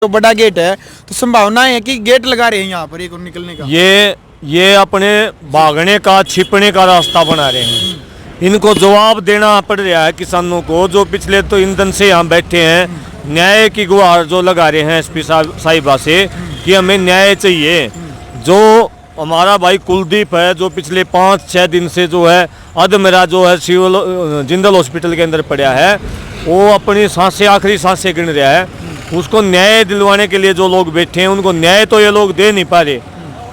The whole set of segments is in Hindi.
तो बड़ा गेट है, तो संभावना है कि गेट लगा रहे हैं यहाँ पर एक और निकलने का। ये अपने भागने का छिपने का रास्ता बना रहे हैं। इनको जवाब देना पड़ रहा है किसानों को, जो पिछले तो ईंधन से यहाँ बैठे हैं। न्याय की गुहार जो लगा रहे हैं एसपी साहिबा से कि हमें न्याय चाहिए। जो हमारा भाई कुलदीप है, जो पिछले 5-6 दिन से जो है अधमेरा जो है सिविल जिंदल हॉस्पिटल के अंदर पड़ा है, वो अपनी सांसें आखिरी सांसें गिन रहा है। उसको न्याय दिलवाने के लिए जो लोग बैठे हैं, उनको न्याय तो ये लोग दे नहीं पा रहे।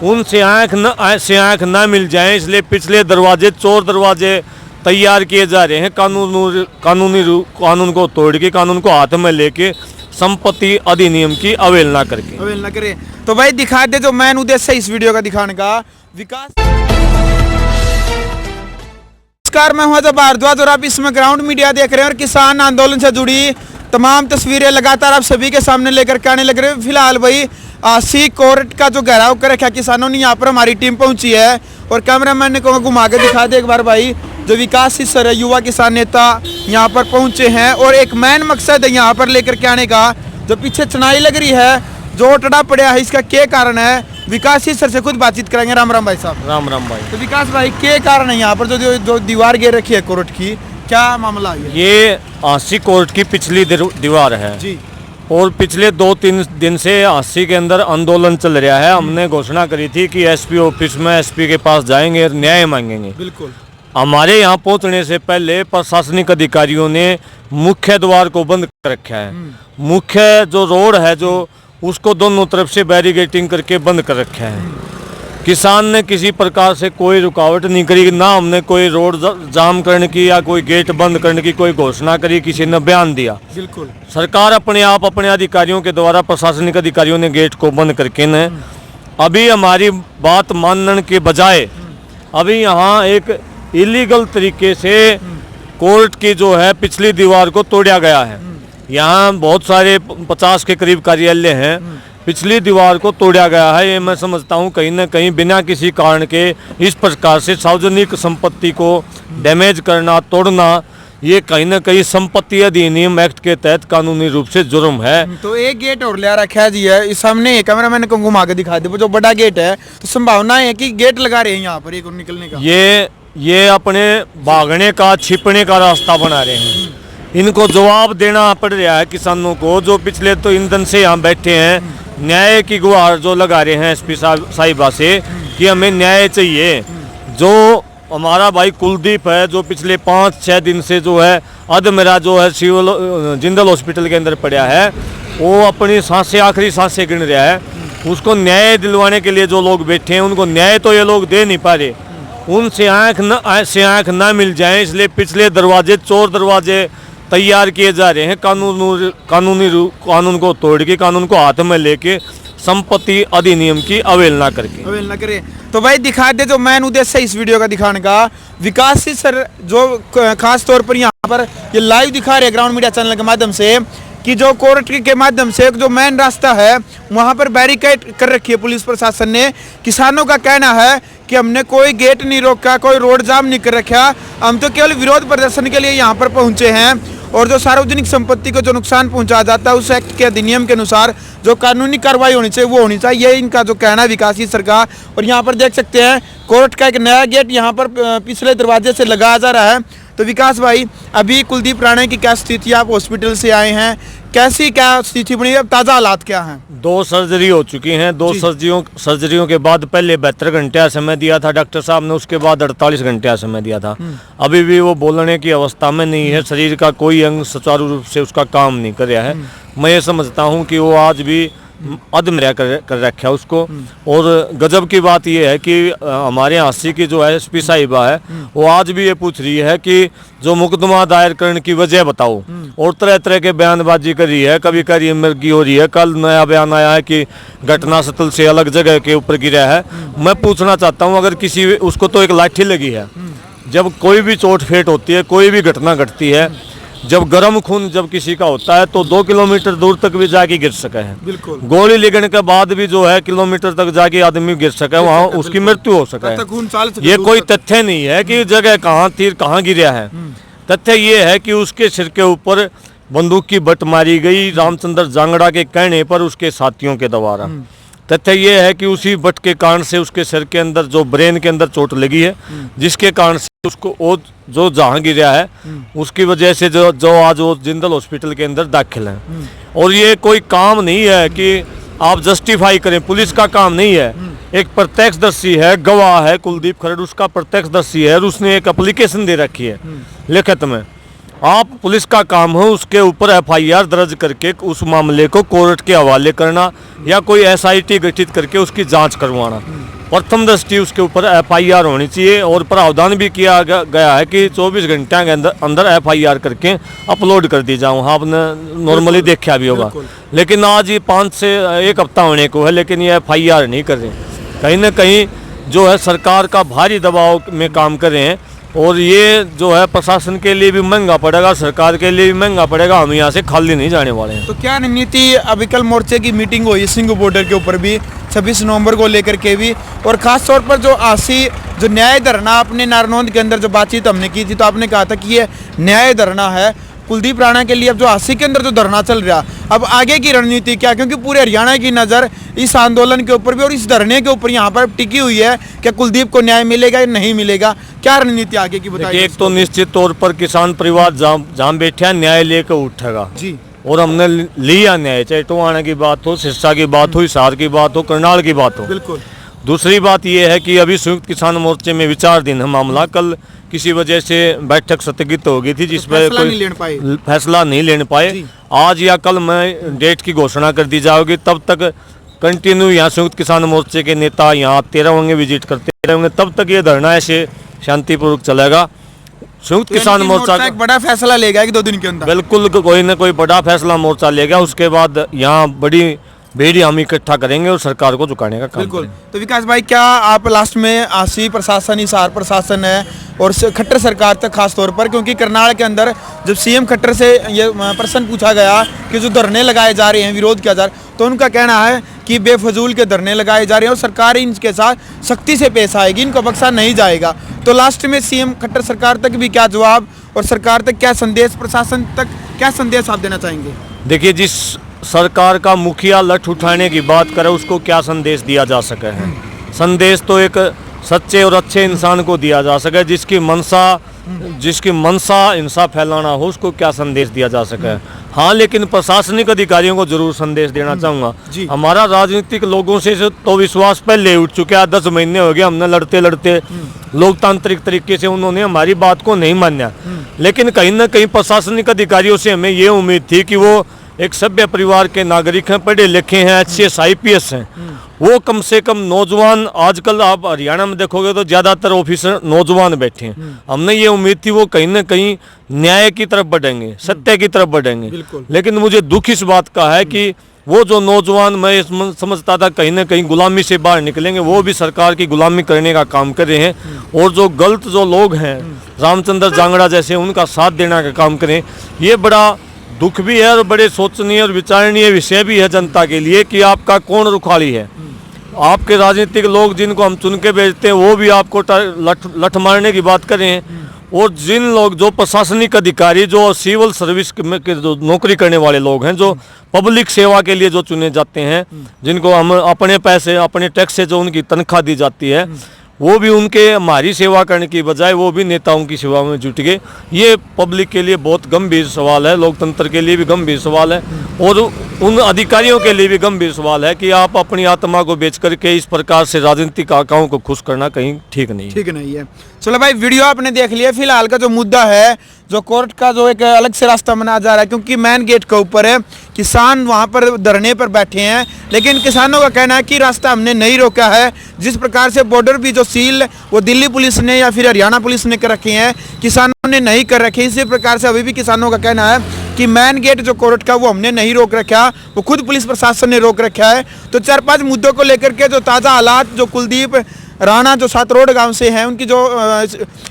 उनसे आँख ना मिल जाए, इसलिए पिछले दरवाजे, चोर दरवाजे तैयार किए जा रहे हैं। कानून को तोड़ के, कानून को हाथ में लेके, संपत्ति अधिनियम की अवहेलना करे। तो भाई दिखा दे जो मेन उद्देश्य है इस वीडियो का दिखाने का, विकास। नमस्कार, मैं हूं अजय भारद्वाज और आप इसमें ग्राउंड मीडिया देख रहे हैं और किसान आंदोलन से जुड़ी तमाम तस्वीरें लगातार आप सभी के सामने लेकर के आने लग रहे हैं। फिलहाल भाई सी कोर्ट का जो घेराव कर रखा किसानों ने, यहाँ पर हमारी टीम पहुंची है और कैमरामैन ने कहूँगा घुमा के दिखा दे एक बार भाई। जो विकास सर युवा किसान नेता यहाँ पर पहुंचे हैं और एक मेन मकसद है यहाँ पर लेकर के आने का। जो पीछे चुनाई लग रही है, जो टड़ा पड़ा है, इसका क्या कारण है, विकास सर से खुद बातचीत करेंगे। राम राम भाई साहब। राम राम भाई। तो विकास भाई, क्या कारण है यहाँ पर जो दीवार घेर रखी है कोर्ट की, क्या मामला है? ये आसी कोर्ट की पिछली दीवार है जी, और पिछले 2-3 दिन से आसी के अंदर आंदोलन चल रहा है। हमने घोषणा करी थी कि एसपी ऑफिस में एसपी के पास जाएंगे और न्याय मांगेंगे। बिल्कुल। हमारे यहाँ पहुँचने से पहले प्रशासनिक अधिकारियों ने मुख्य द्वार को बंद कर रखा है। मुख्य जो रोड है, जो उसको दोनों तरफ से बैरिकेडिंग करके बंद कर रखा है। किसान ने किसी प्रकार से कोई रुकावट नहीं करी, ना हमने कोई रोड जाम करने की या कोई गेट बंद करने की कोई घोषणा करी, किसी ने बयान दिया। बिल्कुल। सरकार अपने आप अपने अधिकारियों के द्वारा, प्रशासनिक अधिकारियों ने गेट को बंद करके न अभी हमारी बात मानने के बजाय अभी यहाँ एक इलीगल तरीके से कोर्ट की जो है पिछली दीवार को तोड़ा गया है। यहाँ बहुत सारे 50 के करीब कार्यालय हैं, पिछली दीवार को तोड़ा गया है। ये मैं समझता हूँ कहीं ना कहीं बिना किसी कारण के इस प्रकार से सार्वजनिक संपत्ति को डैमेज करना, तोड़ना, ये कहीं ना कहीं संपत्ति अधिनियम एक्ट के तहत कानूनी रूप से जुर्म है। तो एक गेट और ले रखा है जी, है इस सामने कैमरामैन को घुमा के दिखा दे, जो बड़ा गेट है, तो संभावना है कि गेट लगा रहे हैं यहाँ पर एक और निकलने का। ये अपने भागने का, छिपने का रास्ता बना रहे हैं। इनको जवाब देना पड़ रहा है किसानों को, जो पिछले तो ईंधन से यहाँ बैठे हैं। न्याय की गुहार जो लगा रहे हैं एसपी साहिबा से कि हमें न्याय चाहिए। जो हमारा भाई कुलदीप है, जो पिछले 5-6 दिन से जो है अधमेरा जो है सिविल जिंदल हॉस्पिटल के अंदर पड़ा है, वो अपनी सांसें आखिरी सांसें गिन रहा है। उसको न्याय दिलवाने के लिए जो लोग बैठे हैं, उनको न्याय तो ये लोग दे नहीं पा रहे। उनसे आँख ना मिल जाए, इसलिए पिछले दरवाजे, चोर दरवाजे तैयार किए जा रहे हैं। कानून को तोड़ के, कानून को हाथ में लेके, संपत्ति अधिनियम की अवहेलना करे। तो भाई दिखा दे जो मेन उद्देश्य है इस वीडियो का दिखाने का, विकास सर जो खास तौर पर यहाँ पर ये लाइव दिखा रहे हैं ग्राउंड मीडिया चैनल के माध्यम से कि जो कोर्ट के माध्यम से जो मेन रास्ता है वहाँ पर बैरिकेड कर रखी है पुलिस प्रशासन ने। किसानों का कहना है कि हमने कोई गेट नहीं रोका, कोई रोड जाम नहीं कर रखा, हम तो केवल विरोध प्रदर्शन के लिए यहाँ पर पहुँचे हैं। और जो सार्वजनिक संपत्ति को जो नुकसान पहुंचा जाता है, उस एक्ट के अधिनियम के अनुसार जो कानूनी कार्रवाई होनी चाहिए वो होनी चाहिए, ये इनका जो कहना है विकास सरकार। और यहाँ पर देख सकते हैं कोर्ट का एक नया गेट यहाँ पर पिछले दरवाजे से लगाया जा रहा है। तो विकास भाई, अभी कुलदीप राणे की क्या स्थिति, आप हॉस्पिटल से आए हैं, कैसी क्या स्थिति बनी, अब ताज़ा हालात क्या हैं? 2 सर्जरी हो चुकी हैं। 2 सर्जरियों के बाद पहले 72 घंटे का समय दिया था डॉक्टर साहब ने, उसके बाद 48 घंटे का समय दिया था। अभी भी वो बोलने की अवस्था में नहीं है, शरीर का कोई अंग सुचारू रूप से उसका काम नहीं कर रहा है। मैं ये समझता हूँ कि वो आज भी अधमरा कर रखा है उसको। और गजब की बात यह है कि हमारे आसी की जो एसपी साहिबा है, वो आज भी ये पूछ रही है कि जो मुकदमा दायर करने की वजह बताओ, और तरह तरह के बयानबाजी कर रही है। कभी कभी मृगी हो रही है, कल नया बयान आया है कि घटना स्थल से अलग जगह के ऊपर गिरा है। मैं पूछना चाहता हूँ, अगर किसी उसको तो एक लाठी लगी है, जब कोई भी चोट फेट होती है, कोई भी घटना घटती है, जब गर्म खून जब किसी का होता है तो 2 किलोमीटर दूर तक भी जाके गिर सके है। बिल्कुल। गोली लगने के बाद भी जो है किलोमीटर तक जाके आदमी गिर सके, वहाँ उसकी मृत्यु हो सके। ये कोई तथ्य नहीं है कि जगह कहाँ, तीर कहाँ गिरा है। तथ्य ये है कि उसके सिर के ऊपर बंदूक की बट मारी गई रामचंद्र जांगड़ा के कहने पर उसके साथियों के द्वारा। तथ्य ये है कि उसी बट के कारण से उसके सिर के अंदर जो ब्रेन के अंदर चोट लगी है, जिसके कारण से उसको वो जो जहां गिरा है उसकी वजह से जो आज वो जिंदल हॉस्पिटल के अंदर दाखिल है। और ये कोई काम नहीं है कि आप जस्टिफाई करें, पुलिस का काम नहीं है। एक प्रत्यक्षदर्शी है, गवाह है कुलदीप खरड़, उसका प्रत्यक्षदर्शी है और उसने एक एप्लीकेशन दे रखी है लिखित में। आप पुलिस का काम है उसके ऊपर एफआईआर दर्ज करके उस मामले को कोर्ट के हवाले करना या कोई एसआईटी गठित करके उसकी जांच करवाना। प्रथम दृष्टि उसके ऊपर एफआईआर होनी चाहिए और प्रावधान भी किया गया है कि 24 घंटे के अंदर एफआईआर करके अपलोड कर दी जाऊँ। आपने नॉर्मली देखा भी होगा, लेकिन आज ये 5 से 1 हफ्ता होने को है, लेकिन ये एफआईआर नहीं कर रहे। कहीं ना कहीं जो है सरकार का भारी दबाव में काम कर रहे हैं और ये जो है प्रशासन के लिए भी महंगा पड़ेगा, सरकार के लिए भी महंगा पड़ेगा। हम यहाँ से खाली नहीं जाने वाले हैं। तो क्या रणनीति, अभी कल मोर्चे की मीटिंग हुई सिंघू बॉर्डर के ऊपर भी 26 नवंबर को लेकर के भी, और खास तौर पर जो आसी जो न्याय धरना अपने नारनौंद के अंदर जो बातचीत हमने की थी, तो आपने कहा था कि ये न्याय धरना है कुलदीप राणा के लिए। अब जो आसी के अंदर जो धरना चल रहा, अब आगे की रणनीति क्या, क्योंकि पूरे हरियाणा की नज़र इस आंदोलन के ऊपर भी और इस धरने के ऊपर यहाँ पर टिकी हुई है। क्या कुलदीप को न्याय मिलेगा या नहीं मिलेगा, क्या रणनीति आगे की बताइए। एक तो निश्चित तौर पर किसान परिवार जहाँ बैठा न्याय लेकर उठेगा जी, और हमने लिया न्याय, चाहे टोहाना की बात हो, सिरसा की बात हो, हिसार की बात हो, करनाल की बात हो। बिल्कुल। दूसरी बात यह है कि अभी संयुक्त किसान मोर्चे में विचाराधीन है मामला। कल किसी वजह से बैठक स्थगित हो गई थी जिस पर कोई फैसला नहीं लेने पाए। आज या कल में डेट की घोषणा कर दी जाएगी, तब तक कंटिन्यू यहाँ संयुक्त किसान मोर्चे के नेता यहाँ आते रहेंगे, विजिट करते रहेंगे, तब तक ये धरना ऐसे शांतिपूर्वक चलेगा। संयुक्त किसान मोर्चा एक बड़ा फैसला लेगा 1-2 दिन के अंदर, बिल्कुल कोई ना कोई बड़ा फैसला मोर्चा लेगा। उसके बाद यहाँ बड़ी भीड़ हम इकट्ठा करेंगे और सरकार को झुकाने का काम बिल्कुल। तो विकास भाई, क्या आप लास्ट में आसी प्रशासन, हिसार प्रशासन है और खट्टर सरकार तक खास तौर पर, क्योंकि करनाल के अंदर जब सीएम खट्टर से ये प्रश्न पूछा गया कि जो धरने लगाए जा रहे हैं, विरोध किया जा रहा है, तो उनका कहना है कि बेफजूल के धरने लगाए जा रहे हैं और सरकार इनके साथ सख्ती से पेश आएगी, इनको बख्शा नहीं जाएगा। तो लास्ट में सीएम खट्टर सरकार तक भी क्या जवाब और सरकार तक क्या संदेश, प्रशासन तक क्या संदेश आप देना चाहेंगे। देखिए, जिस सरकार का मुखिया लठ उठाने की बात करे उसको क्या संदेश दिया जा सके है। संदेश तो एक सच्चे और अच्छे इंसान को दिया जा सके, जिसकी मनसा हिंसा फैलाना हो उसको क्या संदेश दिया जा सके। हाँ, लेकिन प्रशासनिक अधिकारियों को जरूर संदेश देना चाहूँगा। हमारा राजनीतिक लोगों से तो विश्वास पहले उठ चुका है। 10 महीने हो गए हमने लड़ते लड़ते, लोकतांत्रिक तरीके से उन्होंने हमारी बात को नहीं माना। लेकिन कहीं ना कहीं प्रशासनिक अधिकारियों से हमें ये उम्मीद थी कि वो एक सभ्य परिवार के नागरिक हैं, पढ़े लिखे हैं, HCS IPS हैं, वो कम से कम नौजवान, आजकल आप हरियाणा में देखोगे तो ज़्यादातर ऑफिसर नौजवान बैठे हैं। हमने ये उम्मीद थी वो कहीं ना कहीं न्याय की तरफ बढ़ेंगे, सत्य की तरफ बढ़ेंगे। लेकिन मुझे दुख इस बात का है कि वो जो नौजवान, मैं समझता था कहीं ना कहीं गुलामी से बाहर निकलेंगे, वो भी सरकार की गुलामी करने का काम कर रहे हैं। और जो गलत जो लोग हैं, रामचंद्र जांगड़ा जैसे, उनका साथ देने का काम करें। ये बड़ा दुख भी है और बड़े सोचनीय और विचारणीय विषय भी है जनता के लिए कि आपका कौन रुखाली है। आपके राजनीतिक लोग जिनको हम चुन के भेजते हैं वो भी आपको लठ मारने की बात कर रहे हैं। और जिन लोग, जो प्रशासनिक अधिकारी, जो सिविल सर्विस में जो नौकरी करने वाले लोग हैं, जो पब्लिक सेवा के लिए जो चुने जाते हैं, जिनको हम अपने पैसे, अपने टैक्स से जो उनकी तनख्वाह दी जाती है, वो भी उनके हमारी सेवा करने की बजाय वो भी नेताओं की सेवा में जुट गए। ये पब्लिक के लिए बहुत गंभीर सवाल है, लोकतंत्र के लिए भी गंभीर सवाल है और उन अधिकारियों के लिए भी गंभीर सवाल है कि आप अपनी आत्मा को बेच करके इस प्रकार से राजनीतिक आकाओं को खुश करना कहीं ठीक नहीं है। चलो भाई, वीडियो आपने देख लिया। फिलहाल का जो मुद्दा है, जो कोर्ट का जो एक अलग से रास्ता बनाया जा रहा है, क्योंकि मेन गेट के ऊपर है, किसान वहां पर धरने पर बैठे हैं, लेकिन किसानों का कहना है कि रास्ता हमने नहीं रोका है। जिस प्रकार से बॉर्डर भी जो सील वो दिल्ली पुलिस ने या फिर हरियाणा पुलिस ने कर रखे हैं, किसानों ने नहीं कर रखे। इसी प्रकार से अभी भी किसानों का कहना है कि मेन गेट जो कोर्ट का वो हमने नहीं रोक रखा, वो खुद पुलिस प्रशासन ने रोक रखा है। तो 4-5 मुद्दों को लेकर के जो ताज़ा हालात, जो कुलदीप राणा जो सातरोड गांव से हैं, उनकी जो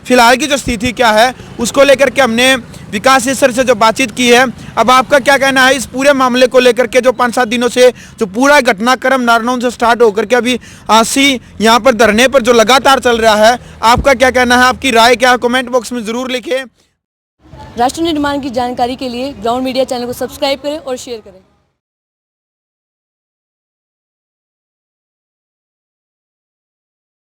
फिलहाल की जो स्थिति क्या है, उसको लेकर के हमने विकास सर से जो बातचीत की है। अब आपका क्या कहना है इस पूरे मामले को लेकर के, जो 5-7 दिनों से जो पूरा घटनाक्रम नारनौंद से स्टार्ट होकर के अभी आसी यहाँ पर धरने पर जो लगातार चल रहा है, आपका क्या कहना है, आपकी राय क्या है, कमेंट बॉक्स में ज़रूर लिखें। राष्ट्र निर्माण की जानकारी के लिए ग्राउंड मीडिया चैनल को सब्सक्राइब करें और शेयर करें।